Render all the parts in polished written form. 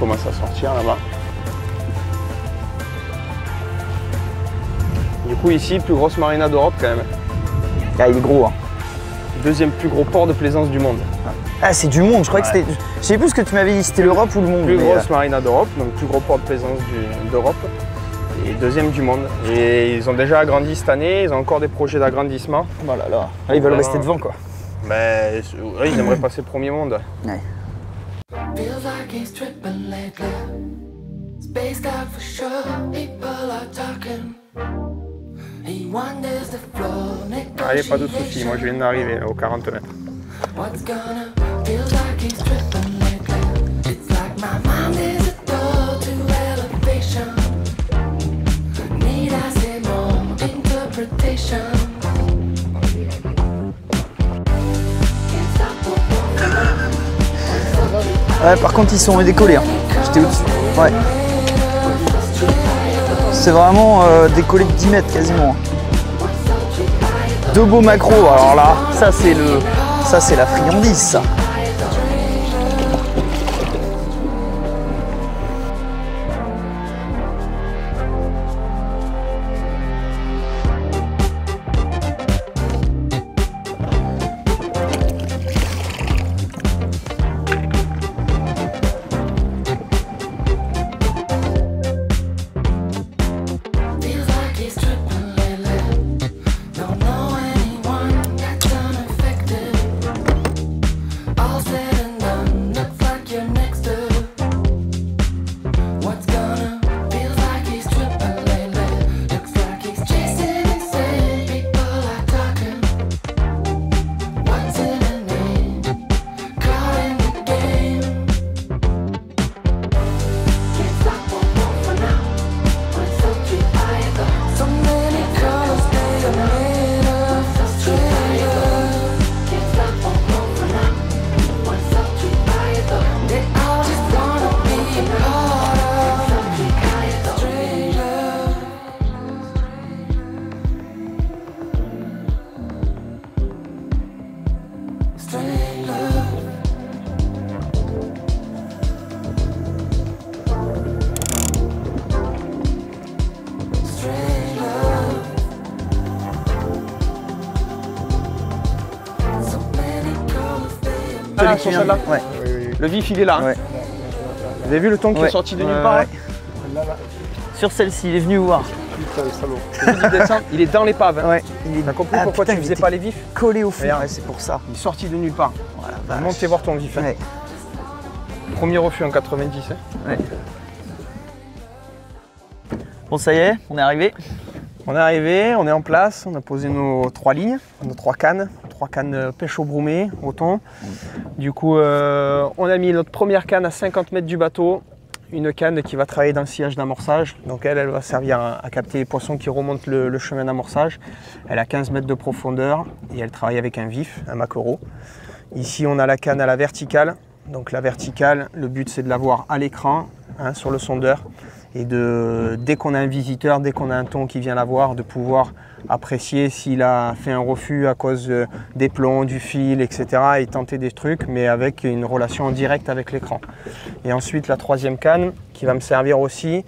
commence à sortir là-bas. Du coup ici, plus grosse marina d'Europe quand même. Ah, il est gros, hein. Deuxième plus gros port de plaisance du monde. Ah, c'est du monde, je croyais que c'était... Je sais plus ce que tu m'avais dit, c'était l'Europe ou le monde. Plus grosse marina d'Europe, donc plus gros port de plaisance d'Europe. Et deuxième du monde. Et ils ont déjà agrandi cette année, ils ont encore des projets d'agrandissement. Oh là là. Ah, ils veulent rester devant, quoi. Ben, oui, ils aimeraient passer premier monde. Ouais. Allez, pas de soucis, moi je viens d'arriver aux 40 mètres. Ouais, par contre, ils sont décollés. Hein. J'étais au-dessus. Ouais. C'est vraiment décollé de 10 mètres quasiment. Deux beaux macros, alors là, ça c'est la friandise, ça. Ah, sur celle-là ouais. Le vif, il est là. Ouais. Vous avez vu le ton qui est sorti de nulle part là. Sur celle-ci, il est venu voir. Putain, le salaud. Il descend, il est dans l'épave. Hein. Ouais. T'as compris pourquoi tu faisais pas les vifs? Collé au fond, ouais, c'est pour ça. Il est sorti de nulle part. Voilà, montez voir ton vif. Hein. Ouais. Premier refus en 90. Hein. Ouais. Bon, ça y est, on est arrivé. On est arrivé, on est en place, on a posé nos 3 lignes, nos 3 cannes pêche au broumé, au thon. Du coup, on a mis notre première canne à 50 mètres du bateau, une canne qui va travailler dans le sillage d'amorçage. Donc elle va servir à capter les poissons qui remontent le chemin d'amorçage. Elle a 15 mètres de profondeur et elle travaille avec un vif, un maquereau. Ici, on a la canne à la verticale. Donc la verticale, le but c'est de la voir à l'écran, hein, sur le sondeur. Et dès qu'on a un visiteur, dès qu'on a un thon qui vient la voir, de pouvoir apprécier s'il a fait un refus à cause des plombs, du fil, etc. et tenter des trucs, mais avec une relation en direct avec l'écran. Et ensuite, la troisième canne qui va me servir aussi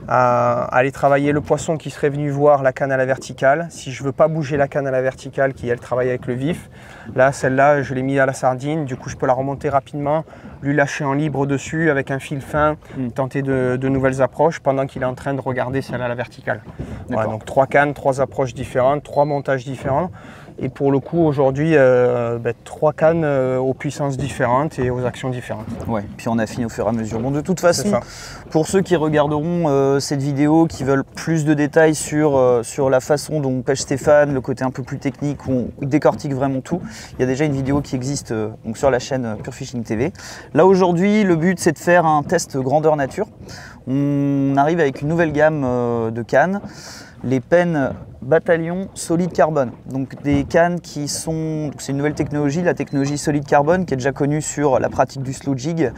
à aller travailler le poisson qui serait venu voir la canne à la verticale. Si je ne veux pas bouger la canne à la verticale qui, elle, travaille avec le vif, là, celle-là, je l'ai mis à la sardine. Du coup, je peux la remonter rapidement, lui lâcher en libre dessus avec un fil fin, tenter de nouvelles approches pendant qu'il est en train de regarder celle à la verticale. Voilà, donc 3 cannes, 3 approches différentes, 3 montages différents. Et pour le coup, aujourd'hui, 3 cannes aux puissances différentes et aux actions différentes. Ouais, puis on affine au fur et à mesure. Bon, de toute façon, pour ceux qui regarderont cette vidéo, qui veulent plus de détails sur la façon dont pêche Stéphane, le côté un peu plus technique, où on décortique vraiment tout, il y a déjà une vidéo qui existe donc sur la chaîne Pure Fishing TV. Là, aujourd'hui, le but, c'est de faire un test grandeur nature. On arrive avec une nouvelle gamme de cannes. les pennes Bataillon solide carbone. Donc des cannes qui sont, c'est une nouvelle technologie, la technologie solide carbone qui est déjà connue sur la pratique du slow jig.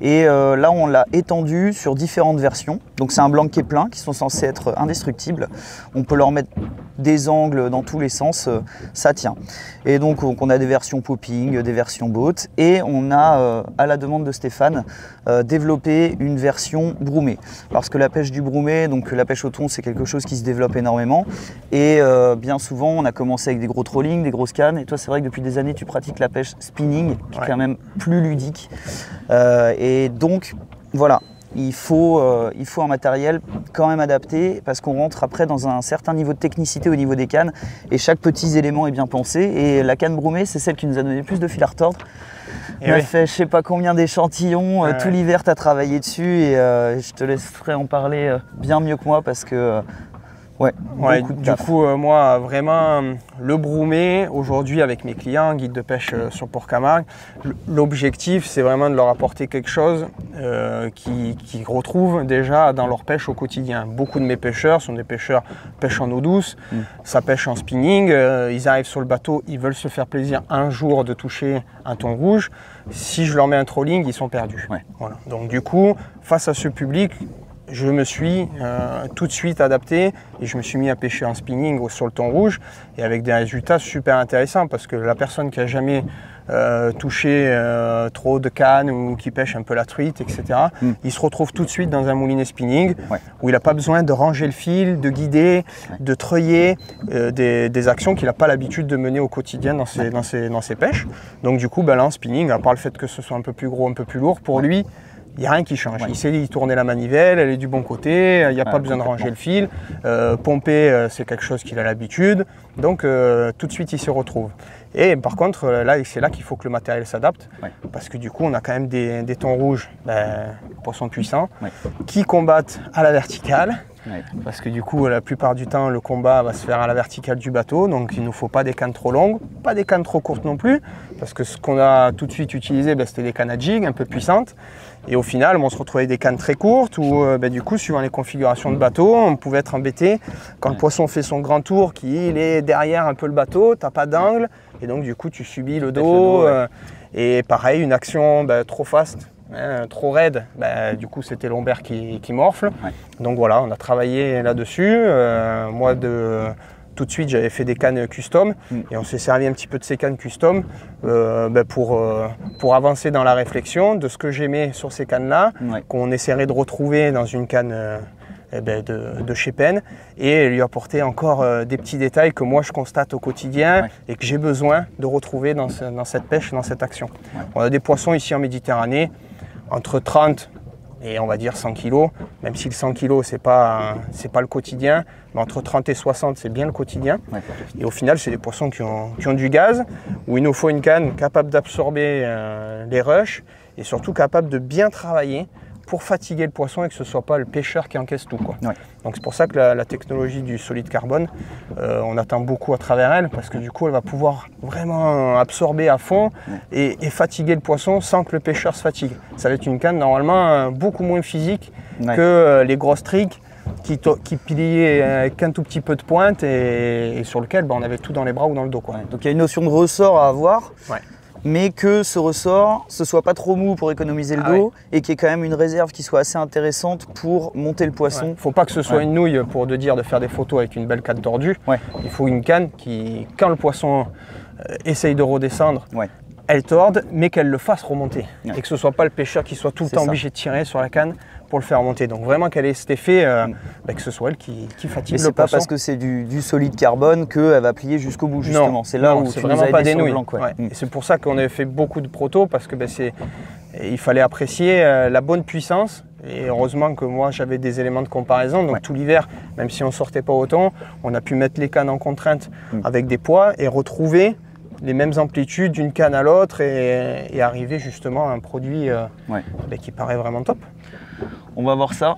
Et là on l'a étendue sur différentes versions. Donc c'est un blanquet plein qui sont censés être indestructibles. On peut leur mettre des angles dans tous les sens, ça tient. Et donc on a des versions popping, des versions boat, et on a, à la demande de Stéphane, développé une version broumée. Parce que la pêche du broumé, donc la pêche au thon, c'est quelque chose qui se développe énormément. Et bien souvent, on a commencé avec des gros trollings, des grosses cannes. Et toi, c'est vrai que depuis des années, tu pratiques la pêche spinning, qui est quand même plus ludique. Et donc, voilà. Il faut un matériel quand même adapté parce qu'on rentre après dans un certain niveau de technicité au niveau des cannes et chaque petit élément est bien pensé. Et la canne broumée, c'est celle qui nous a donné le plus de fil à retordre. On a fait je sais pas combien d'échantillons, tout l'hiver tu as travaillé dessus et je te laisserai en parler bien mieux que moi parce que du coup, moi, vraiment, le broumé, aujourd'hui, avec mes clients, guides de pêche sur Port-Camargue, l'objectif, c'est vraiment de leur apporter quelque chose qu'ils retrouvent déjà dans leur pêche au quotidien. Beaucoup de mes pêcheurs sont des pêcheurs pêche en eau douce, ça pêche en spinning, ils arrivent sur le bateau, ils veulent se faire plaisir un jour de toucher un thon rouge. Si je leur mets un trolling, ils sont perdus. Voilà. Donc du coup, face à ce public, je me suis tout de suite adapté et je me suis mis à pêcher en spinning sur le thon rouge et avec des résultats super intéressants parce que la personne qui n'a jamais touché trop de cannes ou qui pêche un peu la truite, etc., il se retrouve tout de suite dans un moulinet spinning où il n'a pas besoin de ranger le fil, de guider, de treuiller, des actions qu'il n'a pas l'habitude de mener au quotidien dans ses pêches. Donc du coup, là, en spinning, à part le fait que ce soit un peu plus gros, un peu plus lourd, pour lui, il n'y a rien qui change. Il sait y tourner la manivelle, elle est du bon côté, il n'y a pas besoin de ranger le fil. Pomper, c'est quelque chose qu'il a l'habitude. Donc tout de suite, il se retrouve. Et par contre, là, c'est là qu'il faut que le matériel s'adapte. Parce que du coup, on a quand même des thons rouges, poissons puissants, qui combattent à la verticale. Parce que du coup, la plupart du temps, le combat va se faire à la verticale du bateau. Donc il ne nous faut pas des cannes trop longues, pas des cannes trop courtes non plus. Parce que ce qu'on a tout de suite utilisé, c'était des cannes à jig un peu puissantes. Et au final, on se retrouvait avec des cannes très courtes où du coup, suivant les configurations de bateau, on pouvait être embêté. Quand le poisson fait son grand tour, qu'il est derrière un peu le bateau, tu n'as pas d'angle. Et donc du coup, tu subis le dos. Et pareil, une action trop fast, trop raide, du coup, c'était l'ombre qui morfle. Donc voilà, on a travaillé là-dessus. Moi, tout de suite, j'avais fait des cannes custom et on s'est servi un petit peu de ces cannes custom pour avancer dans la réflexion de ce que j'aimais sur ces cannes-là, qu'on essaierait de retrouver dans une canne de chez Penn et lui apporter encore des petits détails que moi je constate au quotidien et que j'ai besoin de retrouver dans cette pêche, dans cette action. On a des poissons ici en Méditerranée entre 30 et on va dire 100 kg, même si le 100 kg c'est pas le quotidien, mais entre 30 et 60 c'est bien le quotidien. Et au final c'est des poissons qui ont du gaz, où il nous faut une canne capable d'absorber les rushs et surtout capable de bien travailler pour fatiguer le poisson et que ce ne soit pas le pêcheur qui encaisse tout. Donc c'est pour ça que la technologie du solide carbone, on attend beaucoup à travers elle parce que du coup elle va pouvoir vraiment absorber à fond et fatiguer le poisson sans que le pêcheur se fatigue. Ça va être une canne normalement beaucoup moins physique que les grosses tricks qui pliaient avec un tout petit peu de pointe et sur lequel on avait tout dans les bras ou dans le dos. Donc il y a une notion de ressort à avoir. Mais que ce ressort, ce soit pas trop mou pour économiser le dos et qu'il y ait quand même une réserve qui soit assez intéressante pour monter le poisson. Faut pas que ce soit une nouille pour de faire des photos avec une belle canne tordue. Il faut une canne qui, quand le poisson essaye de redescendre, elle torde, mais qu'elle le fasse remonter. Et que ce soit pas le pêcheur qui soit tout le temps obligé de tirer sur la canne pour le faire remonter. Donc vraiment qu'elle ait cet effet, que ce soit elle qui fatigue le poisson. C'est pas parce que c'est du solide carbone qu'elle va plier jusqu'au bout justement. C'est là où c'est vraiment pas des nouilles. Et c'est pour ça qu'on avait fait beaucoup de protos parce que il fallait apprécier la bonne puissance. Et heureusement que moi j'avais des éléments de comparaison. Donc tout l'hiver, même si on sortait pas autant, on a pu mettre les cannes en contrainte avec des poids et retrouver les mêmes amplitudes d'une canne à l'autre et arriver justement à un produit qui paraît vraiment top. On va voir ça,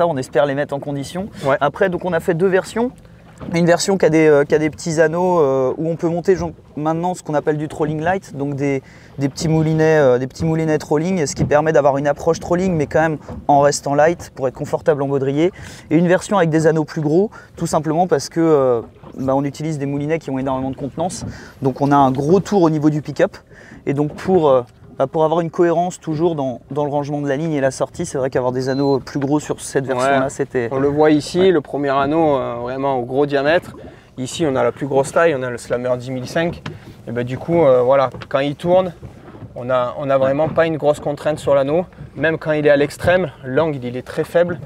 on espère les mettre en condition. Après, donc on a fait deux versions. Une version qui a des petits anneaux où on peut monter maintenant ce qu'on appelle du trolling light, donc des petits moulinets trolling, ce qui permet d'avoir une approche trolling mais quand même en restant light pour être confortable en baudrier. Et une version avec des anneaux plus gros, tout simplement parce que on utilise des moulinets qui ont énormément de contenance, donc on a un gros tour au niveau du pick-up. Et donc pour avoir une cohérence toujours dans le rangement de la ligne et la sortie, c'est vrai qu'avoir des anneaux plus gros sur cette version-là, c'était... On le voit ici, le premier anneau vraiment au gros diamètre. Ici, on a la plus grosse taille, on a le Slammer 10005. Et ben, du coup, voilà, quand il tourne, on n'a vraiment pas une grosse contrainte sur l'anneau. Même quand il est à l'extrême, l'angle il est très faible.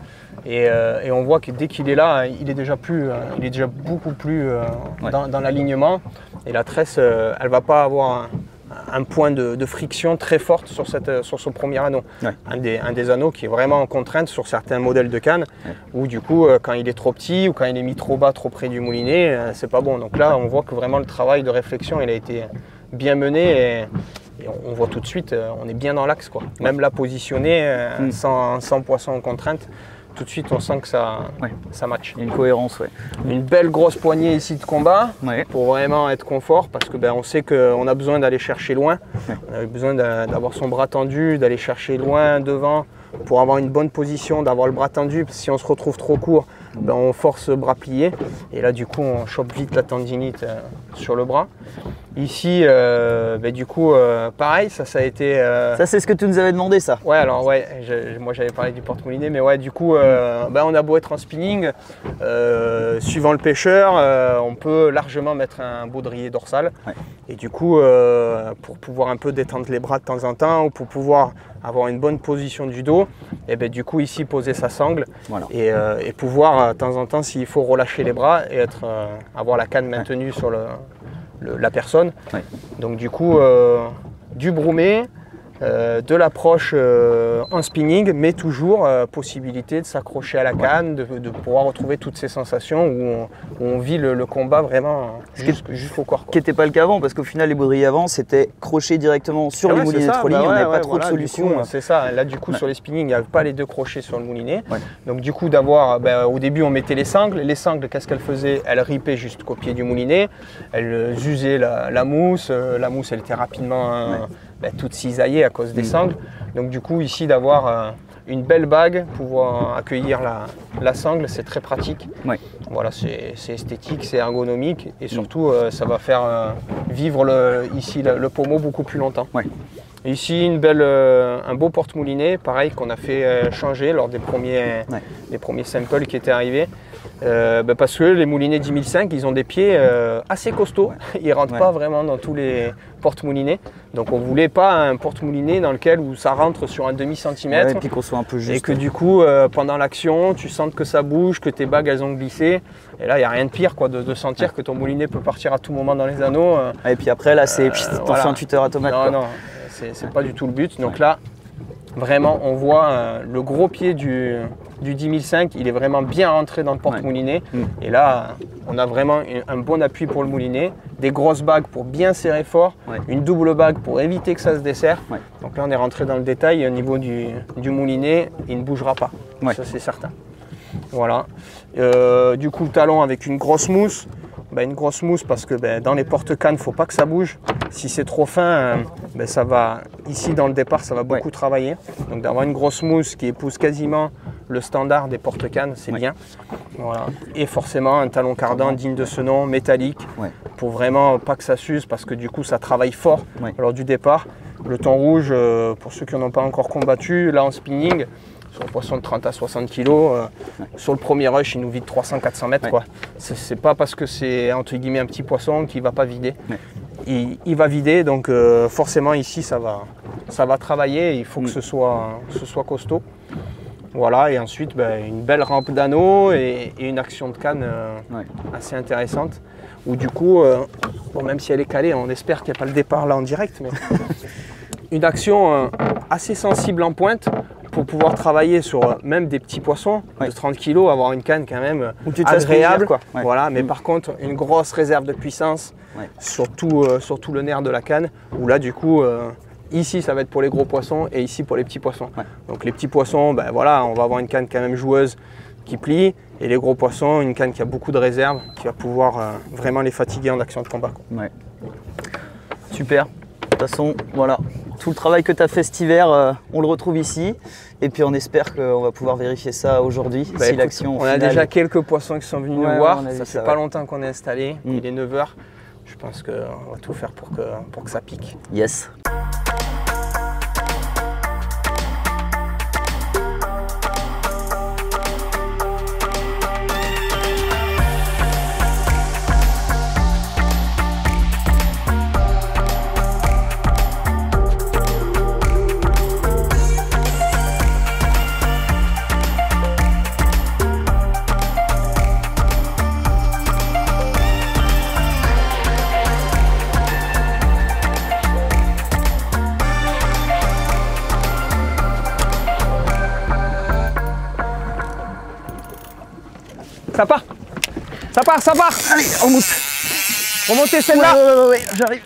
Et on voit que dès qu'il est là, il est déjà beaucoup plus dans l'alignement. Et la tresse, elle ne va pas avoir un point de friction très forte sur ce premier anneau. Ouais. Un des anneaux qui est vraiment en contrainte sur certains modèles de cannes, où du coup, quand il est trop petit ou quand il est mis trop bas, trop près du moulinet, c'est pas bon. Donc là, on voit que vraiment le travail de réflexion, il a été bien mené. Et on voit tout de suite, on est bien dans l'axe, quoi. Même là positionné, sans poisson en contrainte, tout de suite on sent que ça match. Il y a une cohérence, ouais. Une belle grosse poignée ici de combat, pour vraiment être confort, parce que on sait qu'on a besoin d'aller chercher loin. On a besoin d'avoir son bras tendu, d'aller chercher loin devant pour avoir une bonne position, d'avoir le bras tendu. Parce que si on se retrouve trop court, on force le bras plié. Et là du coup on chope vite la tendinite sur le bras. Ici, du coup, pareil, ça a été... Ça, c'est ce que tu nous avais demandé, ça. Ouais, alors, ouais, moi j'avais parlé du porte-moulinet, mais ouais, du coup, on a beau être en spinning, suivant le pêcheur, on peut largement mettre un baudrier dorsal. Ouais. Et du coup, pour pouvoir un peu détendre les bras de temps en temps, ou pour pouvoir avoir une bonne position du dos, et du coup, ici, poser sa sangle, voilà. Et pouvoir, de temps en temps, s'il faut relâcher les bras et avoir la canne maintenue sur la personne. Ouais. Donc du coup, du broumé, de l'approche en spinning, mais toujours possibilité de s'accrocher à la canne, de pouvoir retrouver toutes ces sensations où on vit le combat vraiment jusqu'au corps. Ce qui n'était pas le cas avant, parce qu'au final, les baudriers avant, c'était crocher directement sur le moulinet de trolling, on n'avait pas trop de solutions. C'est ça, là du coup sur les spinning, il n'y avait pas les deux crochets sur le moulinet. Ouais. Donc du coup d'avoir, au début on mettait les sangles, qu'est-ce qu'elles faisaient? Elles ripaient jusqu'au pied du moulinet, elles usaient la mousse elle était rapidement toute cisaillée à cause des sangles. Donc du coup ici d'avoir une belle bague, pouvoir accueillir la sangle, c'est très pratique. Ouais. Voilà, c'est esthétique, c'est ergonomique et surtout ça va faire vivre ici le pommeau beaucoup plus longtemps. Ouais. Ici un beau porte-moulinet, pareil qu'on a fait changer lors des premiers samples qui étaient arrivés. Parce que les moulinets 10005, ils ont des pieds assez costauds, ils ne rentrent pas vraiment dans tous les porte-moulinets. Donc on ne voulait pas un porte-moulinet dans lequel où ça rentre sur un demi-centimètre. Et puis qu'on soit un peu juste. Et que du coup, pendant l'action, tu sentes que ça bouge, que tes bagues elles ont glissé. Et là, il n'y a rien de pire de sentir que ton moulinet peut partir à tout moment dans les anneaux. Et puis après, là, c'est un tuteur automate. Non, c'est pas du tout le but. Donc là, vraiment, on voit le gros pied du 10005, il est vraiment bien rentré dans le porte-moulinet. Et là, on a vraiment un bon appui pour le moulinet, des grosses bagues pour bien serrer fort, une double bague pour éviter que ça se desserre. Donc là, on est rentré dans le détail. Au niveau du moulinet, il ne bougera pas. Ça, c'est certain. Voilà. Du coup, le talon avec une grosse mousse. Une grosse mousse parce que dans les porte-cannes, il ne faut pas que ça bouge. Si c'est trop fin, ça va, ici dans le départ, ça va beaucoup travailler. Donc d'avoir une grosse mousse qui épouse quasiment le standard des porte-cannes, c'est bien. Voilà. Et forcément un talon cardan digne de ce nom, métallique, pour vraiment pas que ça s'use parce que du coup ça travaille fort lors du départ. Le thon rouge, pour ceux qui n'en ont pas encore combattu, là en spinning, sur un poisson de 30 à 60 kg, sur le premier rush, il nous vide 300-400 mètres. C'est pas parce que c'est entre guillemets un petit poisson qu'il ne va pas vider. Il va vider, donc forcément ici ça va travailler, il faut que ce soit costaud. Voilà, et ensuite une belle rampe d'anneau et une action de canne assez intéressante. Où du coup, même si elle est calée, on espère qu'il n'y a pas le départ là en direct, mais une action assez sensible en pointe, pour pouvoir travailler sur même des petits poissons de 30 kg, avoir une canne quand même agréable. Voilà, mais par contre, une grosse réserve de puissance sur tout le nerf de la canne, où là, du coup, ici, ça va être pour les gros poissons et ici pour les petits poissons. Donc les petits poissons, voilà, on va avoir une canne quand même joueuse qui plie. Et les gros poissons, une canne qui a beaucoup de réserve, qui va pouvoir vraiment les fatiguer en action de combat, quoi. Ouais. Super. De toute façon, voilà. Tout le travail que tu as fait cet hiver, on le retrouve ici. Et puis on espère qu'on va pouvoir vérifier ça aujourd'hui. Bah, si écoute, l'action on a déjà quelques poissons qui sont venus nous voir. Ça fait pas longtemps qu'on est installé. Il est 9 h. Je pense qu'on va tout faire pour que ça pique. Yes. Ça part. Ça part, ça part. Allez, on monte. Remontez celle-là. Ouais, j'arrive.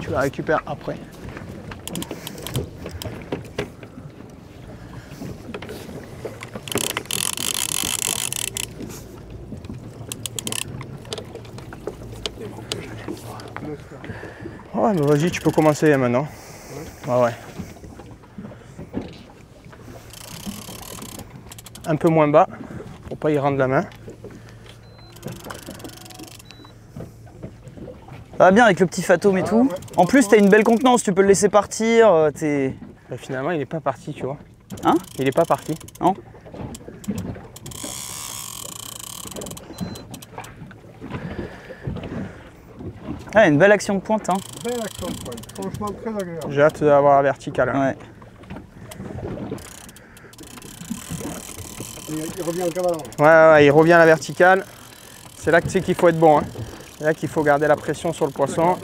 Tu la récupères après. Ouais, mais vas-y, tu peux commencer maintenant. Ouais. Un peu moins bas pour pas y rendre la main. Ça va bien avec le petit fatome et tout. En plus, t'as une belle contenance, tu peux le laisser partir. Bah, finalement, il est pas parti, tu vois. Hein? Il est pas parti. Non. Ah, une belle action de pointe. Hein. Belle action de pointe, franchement très agréable. J'ai hâte d'avoir la verticale. Hein. Ouais. Il revient en cavalant. Ouais, il revient à la verticale. C'est là que tu sais qu'il faut être bon. Hein. C'est là qu'il faut garder la pression sur le poisson.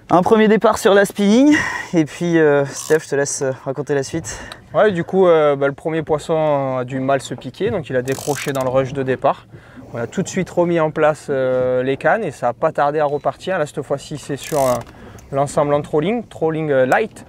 Un premier départ sur la spinning. Et puis, Steph, je te laisse raconter la suite. Ouais, du coup, le premier poisson a dû mal se piquer. Donc, il a décroché dans le rush de départ. On a tout de suite remis en place les cannes et ça n'a pas tardé à repartir. Là, cette fois-ci, c'est sur l'ensemble en trolling light.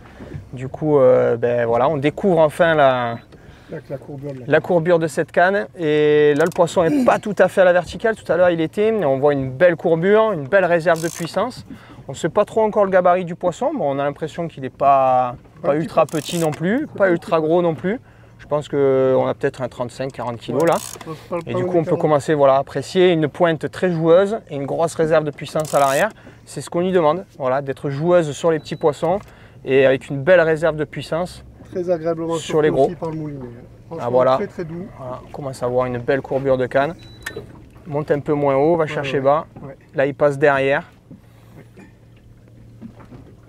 Du coup, voilà, on découvre enfin la courbure de cette canne. Et là, le poisson n'est pas tout à fait à la verticale. Tout à l'heure, il était. On voit une belle courbure, une belle réserve de puissance. On ne sait pas trop encore le gabarit du poisson. Bon, on a l'impression qu'il n'est pas ultra petit non plus, pas ultra gros non plus. Je pense qu'on a peut-être un 35-40 kg là. Et du coup, on peut commencer à apprécier une pointe très joueuse et une grosse réserve de puissance à l'arrière. C'est ce qu'on lui demande, voilà, d'être joueuse sur les petits poissons et avec une belle réserve de puissance. Très agréablement sur les gros. Par le moulinet. Ah, voilà. Très très doux. Voilà, on commence à avoir une belle courbure de canne. Monte un peu moins haut, va chercher bas. Ouais. Là, il passe derrière.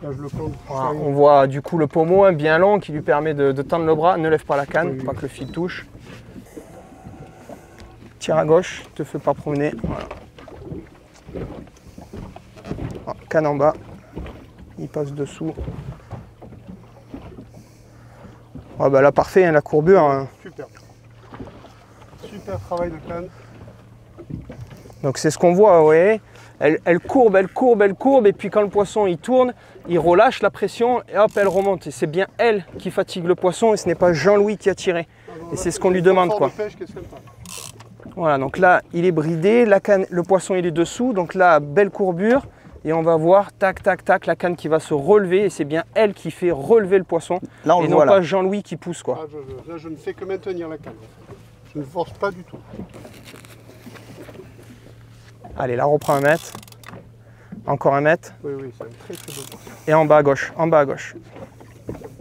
Là, je le compte. Voilà, on voit du coup le pommeau bien long qui lui permet de tendre le bras. Ne lève pas la canne, pas que le fil touche. Tire à gauche, ne te fais pas promener. Voilà. Ah, canne en bas, il passe dessous. Ah, bah là, parfait, hein, la courbure. Hein. Super. Super travail de canne. Donc c'est ce qu'on voit, vous voyez. Elle courbe, et puis quand le poisson il tourne, il relâche la pression et hop, elle remonte. Et c'est bien elle qui fatigue le poisson et ce n'est pas Jean-Louis qui a tiré. Et c'est ce qu'on lui demande, quoi. Voilà, donc là, il est bridé, la canne, le poisson il est dessous, donc là, belle courbure. Et on va voir, tac, tac, tac, la canne qui va se relever et c'est bien elle qui fait relever le poisson. Là, on et le non voit, pas là. Jean-Louis qui pousse, quoi. Là, je ne fais que maintenir la canne. Je ne force pas du tout. Allez, là, reprend 1 mètre. Encore 1 mètre. Oui, c'est un très très beau poisson. Et en bas à gauche,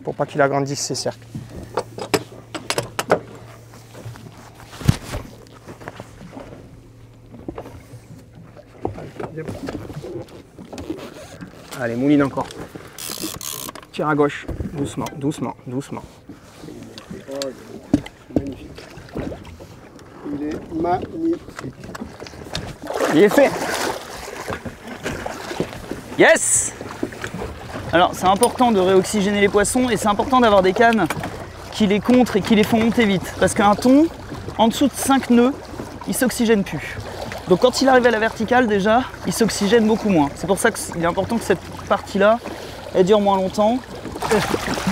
pour pas qu'il agrandisse ses cercles. Allez, mouline encore. Tire à gauche, doucement, doucement, doucement. Magnifique. Il est Magnifique. Il est fait. Yes! Alors c'est important de réoxygéner les poissons et c'est important d'avoir des cannes qui les contrent et qui les font monter vite. Parce qu'un thon, en dessous de 5 nœuds, il s'oxygène plus. Donc quand il arrive à la verticale déjà, il s'oxygène beaucoup moins. C'est pour ça qu'il est important que cette partie-là, elle dure moins longtemps.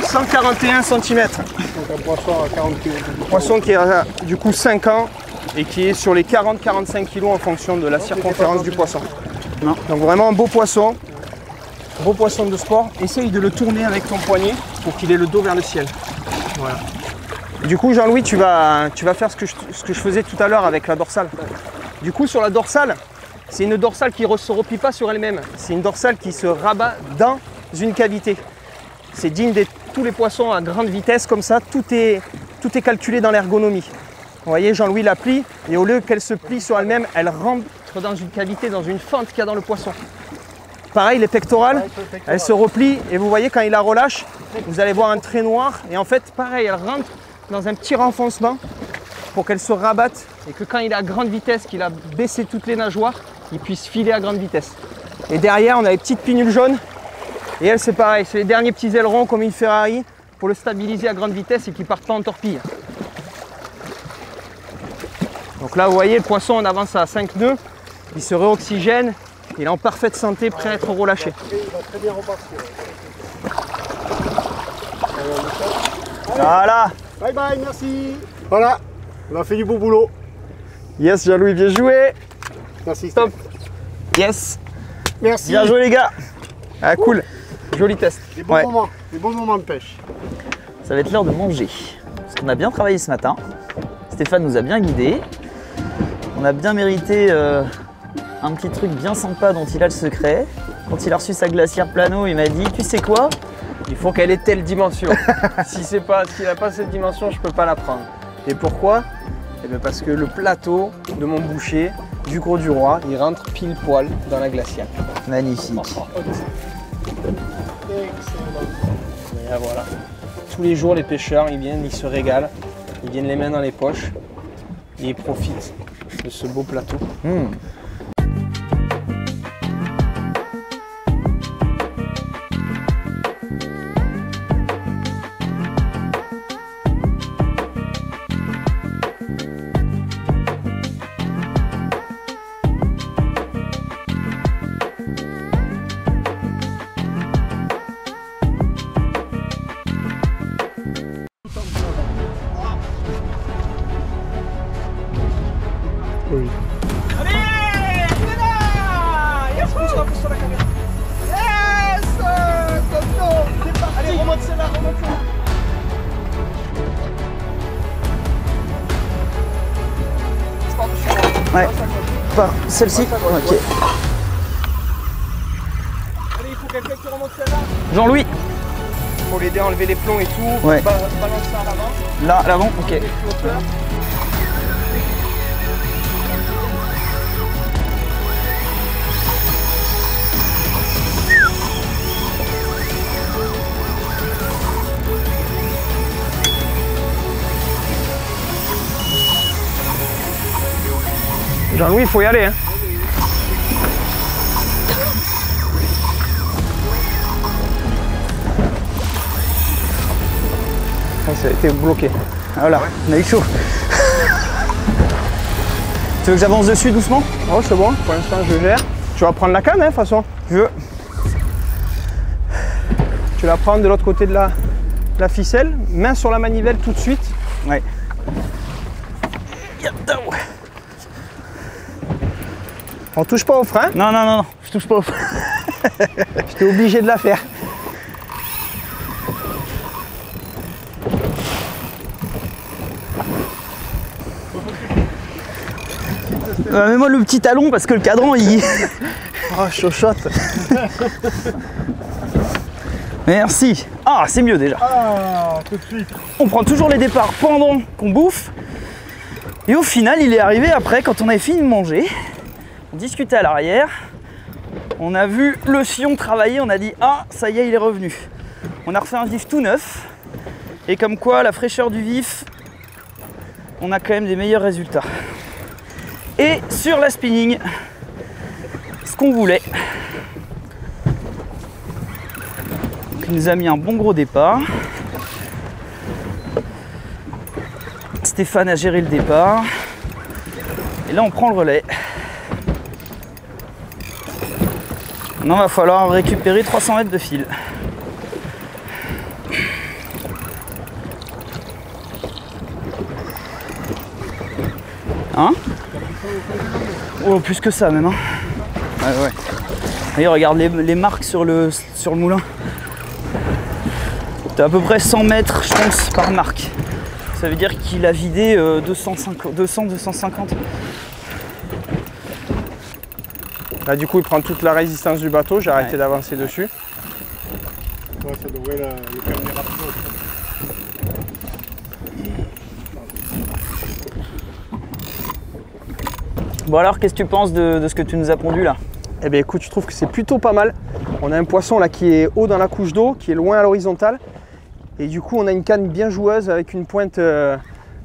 141 cm. Donc un poisson à 40 kg. Poisson qui a du coup 5 ans et qui est sur les 40-45 kg en fonction de la circonférence du poisson. Non. Donc vraiment un beau poisson de sport. Essaye de le tourner avec ton poignet pour qu'il ait le dos vers le ciel. Voilà. Du coup Jean-Louis, tu vas faire ce que je faisais tout à l'heure avec la dorsale. Du coup sur la dorsale, c'est une dorsale qui ne se replie pas sur elle-même. C'est une dorsale qui se rabat dans une cavité. C'est digne de tous les poissons à grande vitesse comme ça, tout est calculé dans l'ergonomie. Vous voyez, Jean-Louis la plie et au lieu qu'elle se plie sur elle-même, elle rentre dans une cavité, dans une fente qu'il y a dans le poisson. Pareil, les pectorales, elles se replient et vous voyez quand il la relâche, vous allez voir un trait noir et en fait, pareil, elle rentre dans un petit renfoncement pour qu'elle se rabatte et que quand il est à grande vitesse, qu'il a baissé toutes les nageoires, il puisse filer à grande vitesse. Et derrière, on a les petites pinules jaunes. Et elle, c'est pareil, c'est les derniers petits ailerons comme une Ferrari pour le stabiliser à grande vitesse et qu'il ne parte pas en torpille. Donc là, vous voyez, le poisson, on avance à 5 nœuds, il se réoxygène, il est en parfaite santé, prêt à être relâché. Il va très bien repartir. Voilà! Bye bye, merci. Voilà, on a fait du beau boulot. Yes, Jean-Louis, bien joué. Merci. Top. Yes! Merci. Bien joué les gars! Ah, cool. Joli test. Des bons moments, des bons moments de pêche. Ça va être l'heure de manger. Parce qu'on a bien travaillé ce matin. Stéphane nous a bien guidés. On a bien mérité un petit truc bien sympa dont il a le secret. Quand il a reçu sa glacière plano, il m'a dit, tu sais quoi? Il faut qu'elle ait telle dimension. S'il n'a pas cette dimension, je ne peux pas la prendre. Et pourquoi? Eh bien parce que le plateau de mon boucher, du Gros du Roi, il rentre pile poil dans la glacière. Magnifique. Excellent. Et là, voilà. Tous les jours, les pêcheurs, ils viennent, ils se régalent. Ils viennent les mains dans les poches et ils profitent de ce beau plateau. Oui. Allez, pousse-toi la caméra. Yes, Tonton. Allez, remonte celle-là, remonte celle-là. Ouais. Par celle-ci. Ok. Allez, il faut quelqu'un qui remonte celle-là. Jean-Louis. Pour l'aider à enlever les plombs et tout. Ouais. Balance ça à l'avant. Là, à l'avant. Ok. Les flotteurs. Jean-Louis, il faut y aller. Hein. Ça a été bloqué. Voilà, on a eu chaud. Tu veux que j'avance dessus doucement? Oh, c'est bon, pour l'instant je gère. Tu vas prendre la canne, hein, de toute façon. Je veux. Tu la prends de l'autre côté de la ficelle, main sur la manivelle tout de suite. Ouais. On touche pas au frein. Non, non, non, non, je touche pas au frein. J'étais obligé de la faire. Mets-moi le petit talon parce que le cadran il... Oh, chochotte. Merci. Ah, c'est mieux déjà. Ah, tout de suite. On prend toujours les départs pendant qu'on bouffe. Et au final, il est arrivé après, quand on avait fini de manger. On discutait à l'arrière. On a vu le sillon travailler. On a dit, ah, ça y est, il est revenu. On a refait un vif tout neuf. Et comme quoi, la fraîcheur du vif, on a quand même des meilleurs résultats. Et sur la spinning, ce qu'on voulait. Il nous a mis un bon gros départ. Stéphane a géré le départ. Et là on prend le relais. Maintenant il va falloir récupérer 300 mètres de fil. Hein? Oh, plus que ça même. Hein. Ouais. Et regarde les marques sur le moulin. T'as à peu près 100 mètres, je pense, par marque. Ça veut dire qu'il a vidé 200-250. Là, du coup, il prend toute la résistance du bateau. J'ai arrêté d'avancer dessus. Ouais, ça devrait le calmer rapidement. Bon alors, qu'est-ce que tu penses de ce que tu nous as pondu là? Eh bien écoute, je trouve que c'est plutôt pas mal. On a un poisson là qui est haut dans la couche d'eau, qui est loin à l'horizontale. Et du coup, on a une canne bien joueuse avec une pointe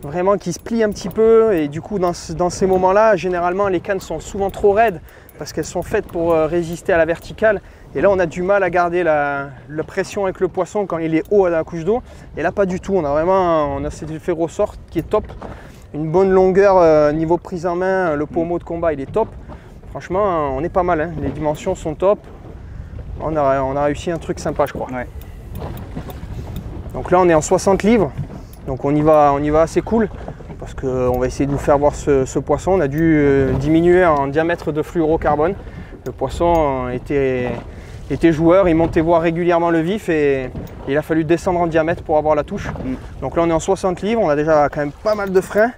vraiment qui se plie un petit peu. Et du coup, dans ces moments-là, généralement, les cannes sont souvent trop raides parce qu'elles sont faites pour résister à la verticale. Et là, on a du mal à garder la pression avec le poisson quand il est haut à la couche d'eau. Et là, pas du tout. On a cet effet ressort qui est top. Une bonne longueur niveau prise en main, le pommeau de combat il est top. Franchement on est pas mal, hein. Les dimensions sont top. On a réussi un truc sympa je crois. Ouais. Donc là on est en 60 livres, donc on y va assez cool parce qu'on va essayer de vous faire voir ce poisson. On a dû diminuer en diamètre de fluorocarbone. Le poisson était joueur, il montait voir régulièrement le vif et il a fallu descendre en diamètre pour avoir la touche. Donc là on est en 60 livres, on a déjà quand même pas mal de freins.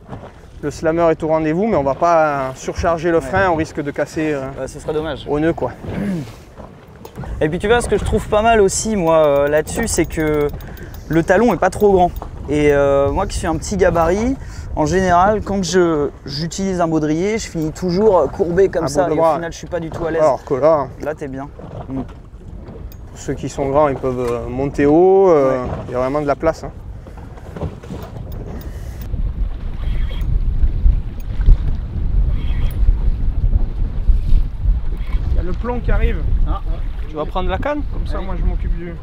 Le slammer est au rendez-vous mais on va pas surcharger le frein, on risque de casser ce serait dommage. Au nœud quoi. Et puis tu vois ce que je trouve pas mal aussi moi là-dessus, c'est que le talon est pas trop grand. Et moi qui suis un petit gabarit, en général, quand j'utilise un baudrier, je finis toujours courbé comme ça et au final je suis pas du tout à l'aise. Alors que là t'es bien. Pour ceux qui sont grands, ils peuvent monter haut, il y a vraiment de la place. Hein. Il y a le plomb qui arrive. Ah. Tu vas prendre la canne, comme ça moi je m'occupe du...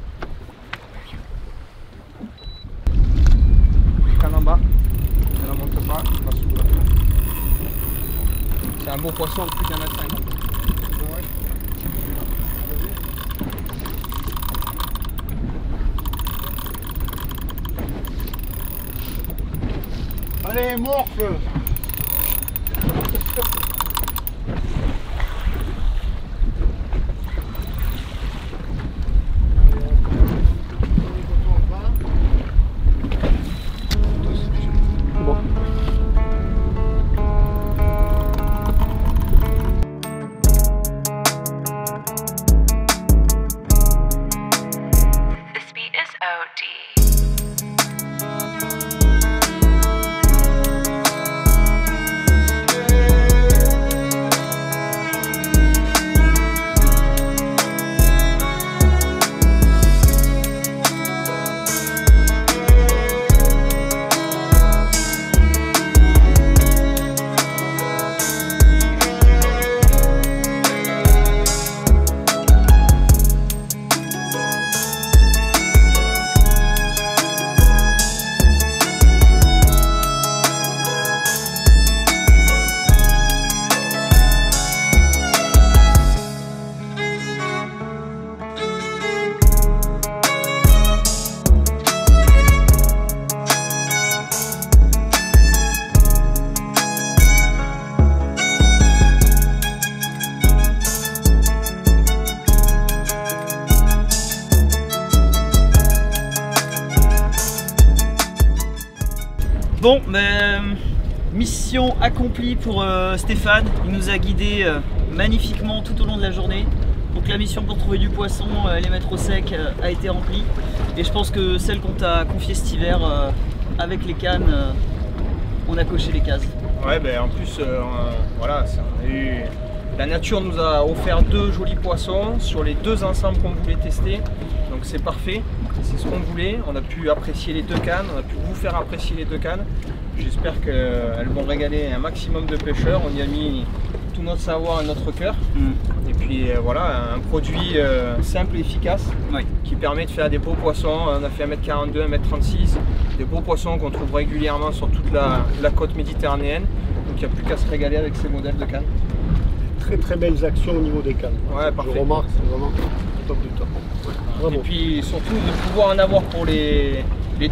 Canne en bas. Ne la monte pas, pas sous la canne. C'est un beau poisson de plus d'1,50 m. Allez, morfle! Bon, mission accomplie pour Stéphane. Il nous a guidés magnifiquement tout au long de la journée. Donc la mission pour trouver du poisson et les mettre au sec a été remplie. Et je pense que celle qu'on t'a confiée cet hiver avec les cannes, on a coché les cases. Ouais, en plus, voilà, la nature nous a offert 2 jolis poissons sur les 2 ensembles qu'on voulait tester. Donc Donc c'est parfait, c'est ce qu'on voulait. On a pu apprécier les deux cannes, on a pu vous faire apprécier les deux cannes. J'espère qu'elles vont régaler un maximum de pêcheurs. On y a mis tout notre savoir et notre cœur. Et puis voilà, un produit simple et efficace qui permet de faire des beaux poissons. On a fait 1m42, 1m36, des beaux poissons qu'on trouve régulièrement sur toute la côte méditerranéenne. Donc il n'y a plus qu'à se régaler avec ces modèles de cannes. Très très belles actions au niveau des cannes. Ouais, parfait. Je remarque, c'est vraiment top du top. Et puis surtout de pouvoir en avoir pour les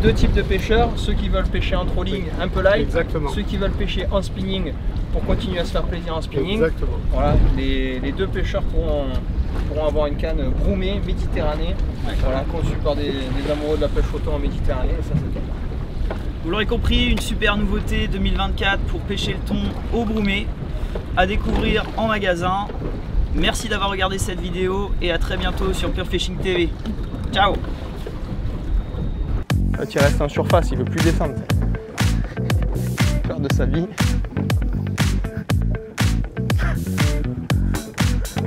deux types de pêcheurs, ceux qui veulent pêcher en trolling un peu light, exactement. Ceux qui veulent pêcher en spinning pour continuer à se faire plaisir en spinning. Exactement. Voilà, les deux pêcheurs pourront avoir une canne broumée Méditerranée, voilà, conçue par des amoureux de la pêche au thon en Méditerranée, et ça c'est top. Vous l'aurez compris, une super nouveauté 2024 pour pêcher le thon au broumé, à découvrir en magasin. Merci d'avoir regardé cette vidéo et à très bientôt sur Pure Fishing TV. Ciao! Là, tu restes en surface, il veut plus descendre. Peur de sa vie.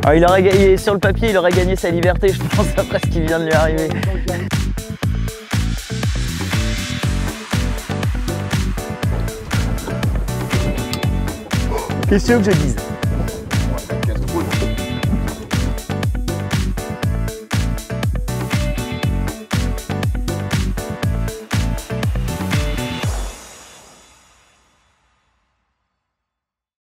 Ah, il aurait gagné, sur le papier, il aurait gagné sa liberté, je pense, après ce qui vient de lui arriver. Qu'est-ce que tu veux que je dise?